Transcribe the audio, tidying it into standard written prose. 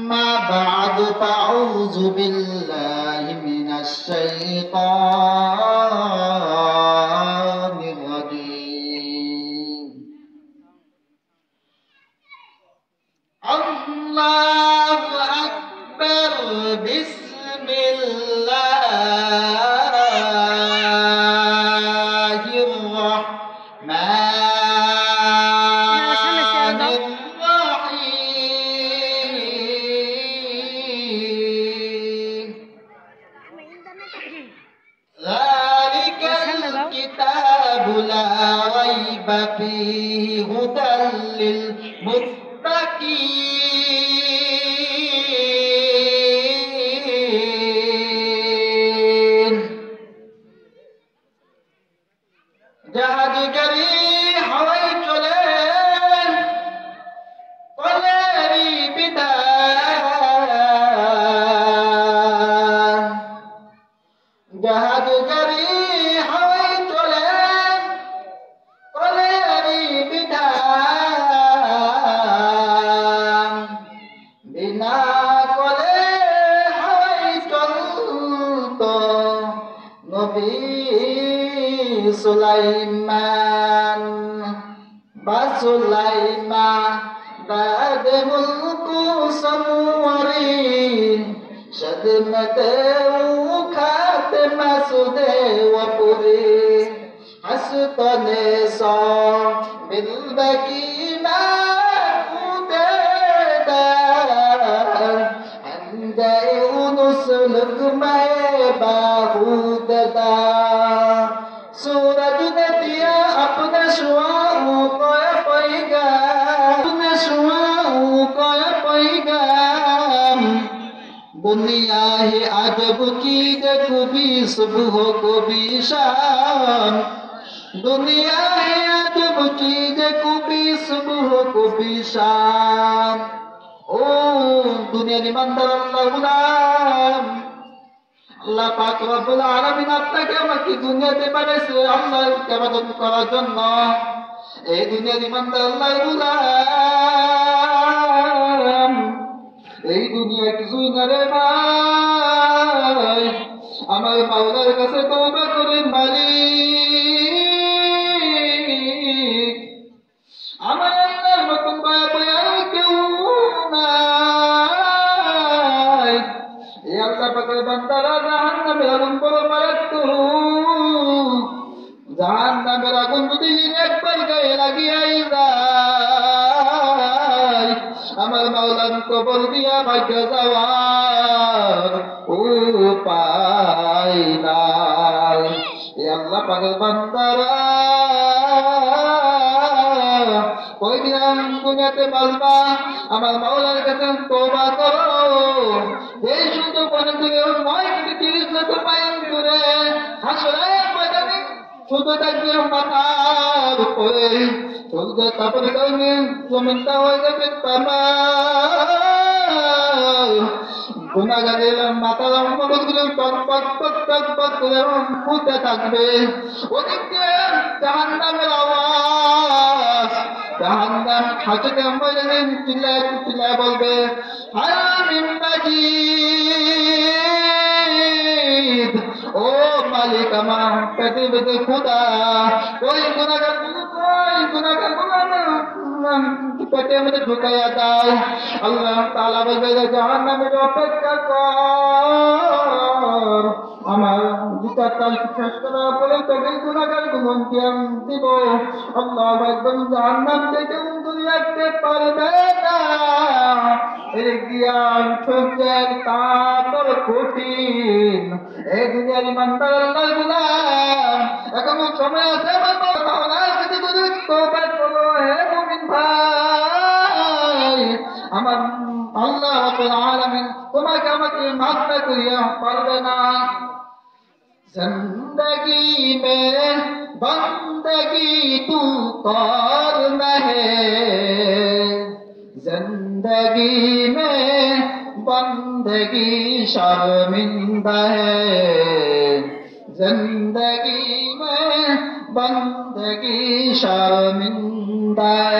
أما بعد فأعوذ بالله من الشيطان الرجيم. الله أكبر. بسم الله الرحمن الرحيم. ذلك الكتاب لا ريب فيه هدى للمتقين. জাহাজগারী হাওয়ায় চলে কলেরই বিধান। জাহাজগারী হাওয়ায় চলে কলেরই বিধান। বিনা কলে হাওয়ায় চলত নবী সুলাইমান বা সুলাইমা দাদে মুলকু সনওয়ারি শদমতে খাতে মাসুদে ওপুরি হাসতনে সো বিলবকিনা কুদে দার আন্দাই উনুস লুকমায়ে বাহুদ দার। सूरज ने दिया अपने शुआओं को पैगाम, अपने शुआओं को पैगाम। दुनिया ही अजब की कभी सुबह कभी शाम। दुनिया ही अजब की कभी सुबह कभी शाम। ओ दुनिया ईमानदार अल्लाह गुलाम, আল্লাহ পাক রব্বুল আলামিন আপনাকে আমাকে দুনিয়াতে পাঠাইছে আল্লাহর ইবাদত করার জন্য। এই দুনিয়ার ইমানদার আল্লাহর গোলাম। এই দুনিয়া কিছুই না রে ভাই, আমার মাওলার কাছে তওবা করে মালিক, আমার আল্লাহর মতন দয়া পাওয়ার কেউ নাই। এই আল্লাহ পাকের বান্দারা জাহান্নামের আগুন বড় মারাত্মক। জাহান্নামের আগুন যদি একবার গায়ে লাগিয়াই যায়, আমার মাওলার কবর দিয়া ভাগ্য যাওয়ার উপায় নাই। এই আল্লাহ পাকের বান্দারা কয়দিন দুনিয়াতে বাঁচবা, আমার মাওলার কাছে তওবা করো। এই শুধু মনে থেকে 9 থেকে 30 লক্ষ মাইল দূরে হাসরের ময়দানে শুধু থাকবে মাথার উপরে, শুধু তারপরে জমিনটা হয়ে যাবে তামাম। গুনাহগারের মাথার মগজগুলো টকপক টকপক টক করে ফুটে থাকবে। ওদিক দিয়ে জাহান্নামের আওয়াজ, জাহান্নাম হাসতে ময়দানে চিল্লায় চিল্লায় বলবে, হামিম মাজিদ, ও মালিক আমার পৃথিবীতে খোদা, ওই গুনাহগার পেটের মধ্যে ঢুকাইয়া দাও। আল্লাহ তাআলা বলবে, জাহান্নামের অপেক্ষা কর, আমার বিচারটা শেষ করার পরে তোকে গুনাহগার গুণকে দিব। আল্লাহ একদম জাহান্নাম থেকে দূরে রাখতে পারবে না। এই জ্ঞান সূর্যের তাপ কঠিন। এই দুনিয়ার ইমানদার আল্লাহর গোলাম, এখনো সময় আছে। আমার মাওলার কাছে যদি তওবা করো হে মুমিন ভাই, আমার আল্লাহ রাব্বুল আলামিন তোমাকে আমাকে মাফ না করিয়া পারবে না। जिंदगी में बंदगी तू करना है, जिंदगी में बंदगी शर्मिंदा है, जिंदगी में बंदगी शर्मिंदा है।